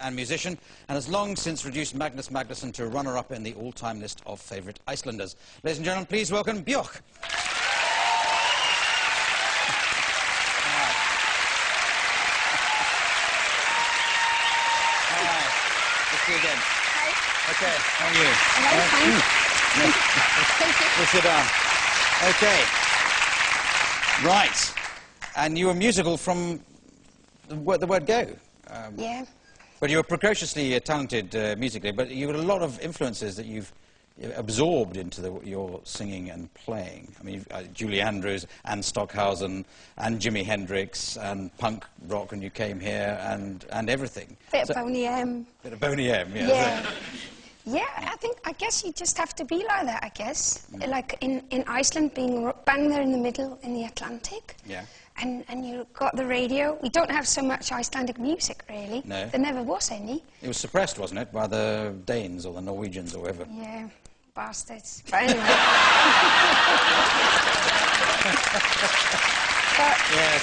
and musician, and has long since reduced Magnus Magnusson to runner-up in the all-time list of favourite Icelanders. Ladies and gentlemen, please welcome Björk. See you again. Hi. Okay, how are you? I'm fine. Thank you. We'll sit down. Okay. Right. And you were musical from the word go. Yeah. But you were precociously talented musically, but you had a lot of influences that you've absorbed into your singing and playing. I mean, Julie Andrews and Stockhausen and Jimi Hendrix and punk rock when you came here and everything. Bit of Boney M. Bit of Boney M, yeah. Yeah. Yeah, I guess you just have to be like that, I guess. Like in Iceland, being bang there in the middle in the Atlantic. Yeah. And you got the radio. We don't have so much Icelandic music, really. No. There never was any. It was suppressed, wasn't it, by the Danes or the Norwegians or whoever? Yeah, bastards. But anyway. Yes.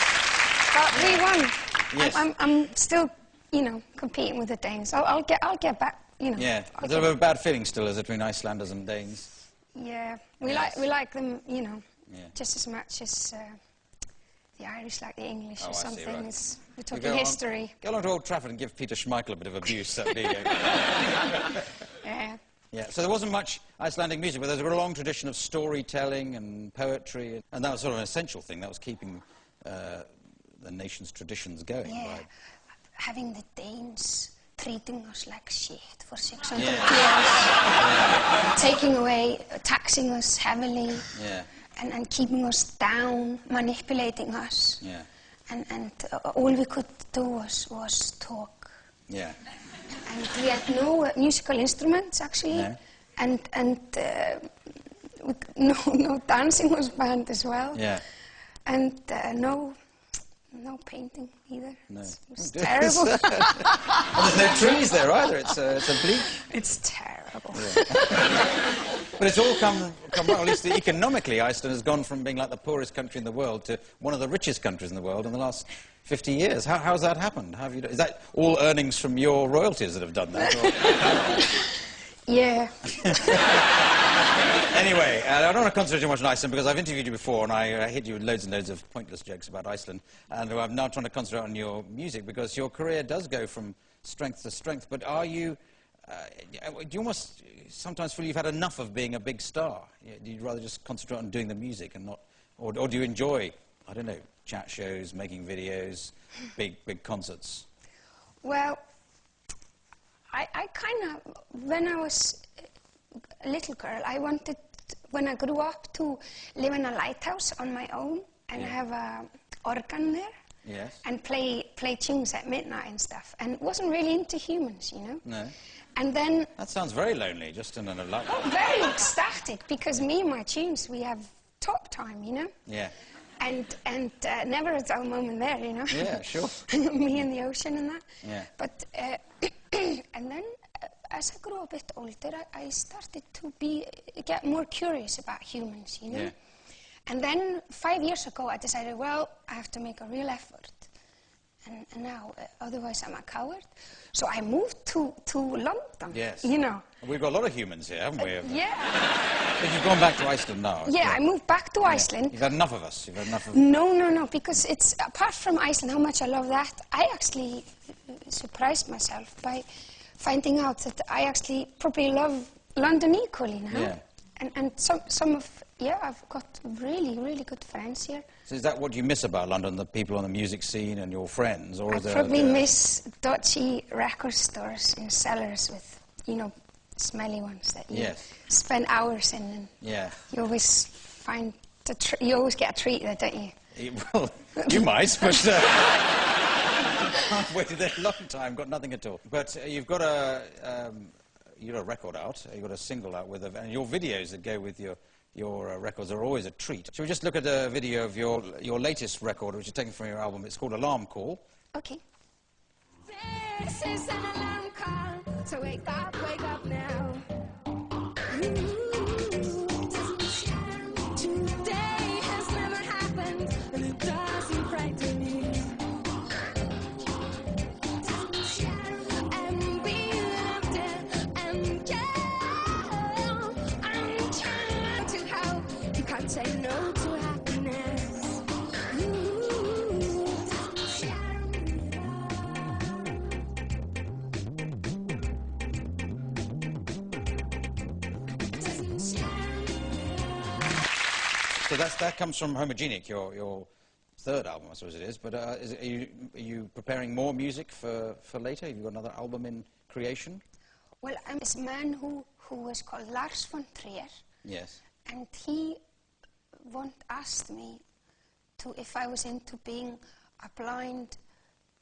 But we won. Yes. I'm still, you know, competing with the Danes. I'll get back. You know, Yeah, there's a bad feeling still, is it, between Icelanders and Danes? Yeah, we Yes. like them, you know, Yeah. just as much as the Irish like the English Oh, or I see, something. right. We're talking history. Go along to Old Trafford and give Peter Schmeichel a bit of abuse. That would be, Yeah. yeah, so there wasn't much Icelandic music, but there's a long tradition of storytelling and poetry, and that was sort of an essential thing. That was keeping the nation's traditions going. Yeah, Right? having the Danes treating us like shit for 600 Yeah. years, taking away, taxing us heavily, Yeah, and keeping us down, manipulating us, yeah, and all we could do was talk. yeah. And we had no musical instruments, actually, No. and no dancing was banned as well, Yeah. and no painting either. No. It was Oh, dear. terrible. And there's no trees there either. It's a bleak. It's terrible. But it's all come well, at least economically, Iceland has gone from being like the poorest country in the world to one of the richest countries in the world in the last 50 years. How's that happened? How have you, is that all earnings from your royalties that have done that? Or? Yeah. Anyway, I don't want to concentrate too much on Iceland because I've interviewed you before and I hit you with loads and loads of pointless jokes about Iceland. And I'm now trying to concentrate on your music because your career does go from strength to strength. But are you... do you almost sometimes feel you've had enough of being a big star? Do you rather just concentrate on doing the music and not... Or do you enjoy, I don't know, chat shows, making videos, big concerts? Well, I kind of, when I was a little girl, I wanted, when I grew up, to live in a lighthouse on my own and have a organ there. Yes. And play tunes at midnight and stuff. And wasn't really into humans, you know? No. And then... That sounds very lonely, just in a lighthouse. Oh, very ecstatic, because me and my tunes, we have top time, you know? Yeah. And never a dull moment there, you know? Yeah, sure. Me and the ocean and that. Yeah. But, and then, as I grew a bit older, I started to get more curious about humans, you know? Yeah. And then 5 years ago, I decided, well, I have to make a real effort. And now, otherwise I'm a coward. So I moved to London, Yes. you know. We've got a lot of humans here, haven't we? Yeah. But you've gone back to Iceland now. Yeah, I moved back to Iceland. You've had enough of us. You've had enough of... No, because it's, apart from Iceland, how much I love that, I actually surprised myself by finding out that I actually probably love London equally now. Yeah. And some of, yeah, I've got really, really good friends here. So is that what you miss about London, the people on the music scene and your friends? Or I is there probably miss dodgy record stores in cellars with, you know, smelly ones that you spend hours in, and Yeah. you always find, you always get a treat there, don't you? Well, you might, but I've waited there a long time, got nothing at all. But you've got a record out, you've got a single out with, and your videos that go with your records are always a treat. Shall we just look at a video of your latest record, which is taken from your album? It's called Alarm Call. Okay. This is an alarm call, so wake up now. Today has never happened, and it doesn't frighten me. And So that comes from Homogenic, your third album, I suppose it is. But are you preparing more music for later? Have you got another album in creation? Well, I'm this man who was called Lars von Trier. Yes. And he once asked me if I was into being a blind,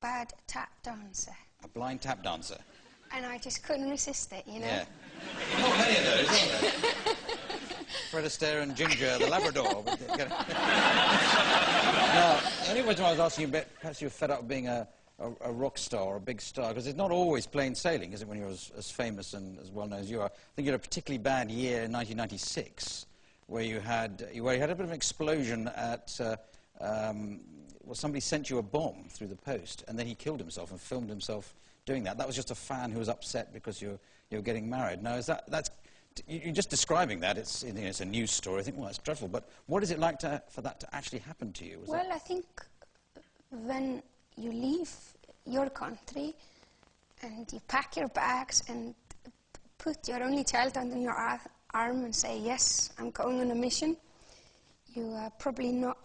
bad tap dancer. A blind tap dancer? And I just couldn't resist it, you know? Yeah. Not many of those, are there? Fred Astaire and Ginger, the Labrador. Now, the only reason I was asking you about, perhaps you were fed up being a rock star or a big star, because it's not always plain sailing, is it, when you're as famous and as well known as you are? I think you had a particularly bad year in 1996, where you had a bit of an explosion at, well, somebody sent you a bomb through the post, and then he killed himself and filmed himself doing that. That was just a fan who was upset because you're getting married. Now, you're just describing that. It's a news story. I think, well, that's dreadful. But what is it like for that to actually happen to you? Well, I think when you leave your country and you pack your bags and put your only child under your arm and say, yes, I'm going on a mission, you are probably not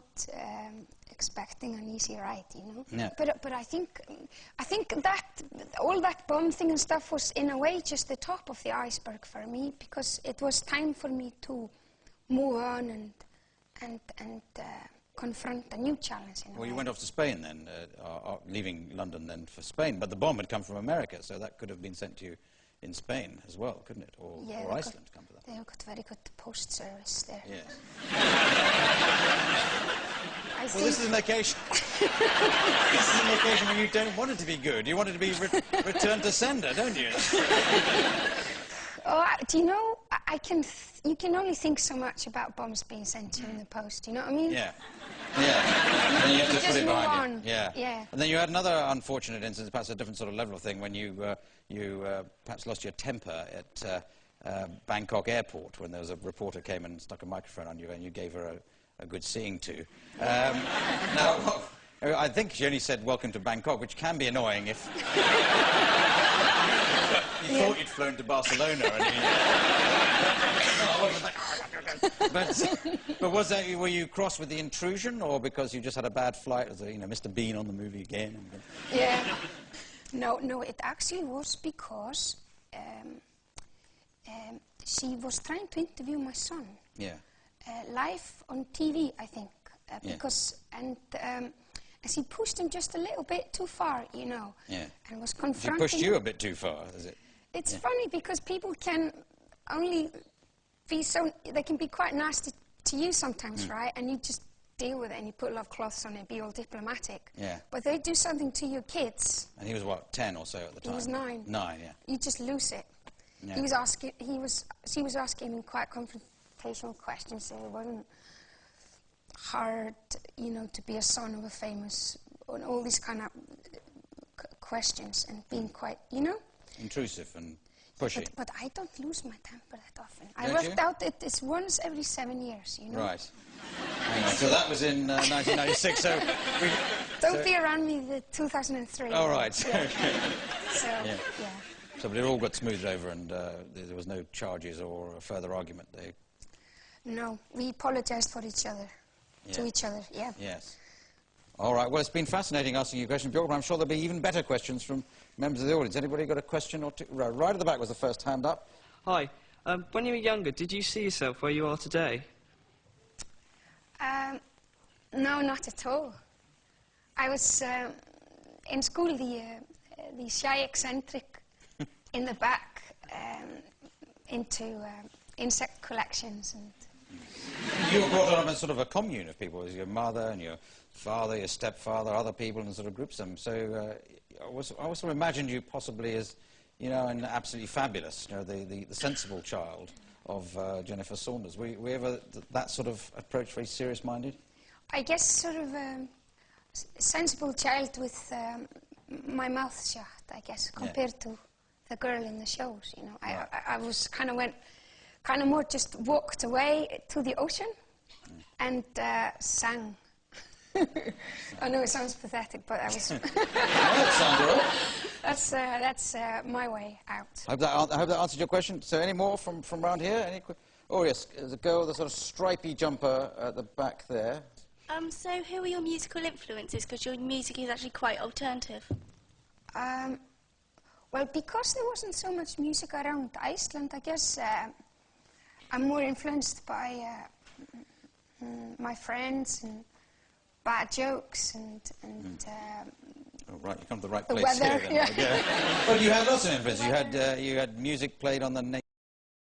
expecting an easy ride, you know. No. But I think that all that bomb thing and stuff was in a way just the top of the iceberg for me, because it was time for me to move on and confront a new challenge. Well, you went off to Spain then, leaving London then for Spain, but the bomb had come from America, so that could have been sent to you in Spain as well, couldn't it? Or Iceland, come for that. They got very good post service there. Yes. Well, this is an occasion. This is an occasion when you don't want it to be good. You want it to be returned to sender, don't you? Oh, do you know? You can only think so much about bombs being sent to you in the post. You know what I mean? Yeah. Yeah. And you have to just put it move behind on. you. Yeah. Yeah. And then you had another unfortunate incident, perhaps a different sort of level of thing, when you perhaps lost your temper at Bangkok airport when there was a reporter came and stuck a microphone on you and you gave her a good seeing to. Now, I think she only said welcome to Bangkok, which can be annoying if you thought you'd flown to Barcelona. But was that, were you cross with the intrusion, or because you just had a bad flight, as Mr. Bean on the movie again? Yeah. No, it actually was because she was trying to interview my son. Yeah. Live on TV, I think, because and she pushed him just a little bit too far, you know. Yeah. And was confronting. She pushed you a bit too far, is it? It's funny because people can only be they can be quite nasty to you sometimes, right? And you just deal with it and you put a lot of cloths on it, be all diplomatic. Yeah. But they do something to your kids. And he was what, 10 or so at the time? He was 9. 9, yeah. You just lose it. Yeah. She was asking him quite confrontational questions, so it wasn't hard, to be a son of a famous, and all these kind of questions, and being quite, Intrusive and pushy. But I don't lose my temper that often. Don't I worked out it's once every 7 years, Right. Hang on, so that was in 1996, so... Don't be around me the 2003. Oh, right. Yeah. Okay. So, yeah. So, but it all got smoothed over and there was no charges or a further argument? No, we apologized for each other, to each other, yeah. Yes. All right, well, it's been fascinating asking you questions, Björk, but I'm sure there'll be even better questions from members of the audience. Anybody got a question or two? Right at the back was the first hand up. Hi. When you were younger, did you see yourself where you are today? No, not at all. I was in school the shy eccentric in the back into insect collections. And You were brought up in sort of a commune of people. It was your mother and your father, your stepfather, other people, and sort of groups them. So I always sort of imagined you possibly as, an absolutely fabulous, the sensible child of Jennifer Saunders. Were you ever that sort of approach, very serious-minded? I guess sort of sensible child with my mouth shut, I guess, compared to the girl in the shows, Right. I was kind of more just walked away to the ocean and sang. I know it sounds pathetic, but I was... That sounds all right. That's my way out. I hope that answered your question. So any more from around here? Oh, yes, there's a girl with a sort of stripy jumper at the back there. So who are your musical influences? Because your music is actually quite alternative. Well, because there wasn't so much music around Iceland, I guess I'm more influenced by my friends and bad jokes and Oh, right, you come to the right the place weather. here then. Yeah. Okay. Well, you had lots of influence. You had music played on the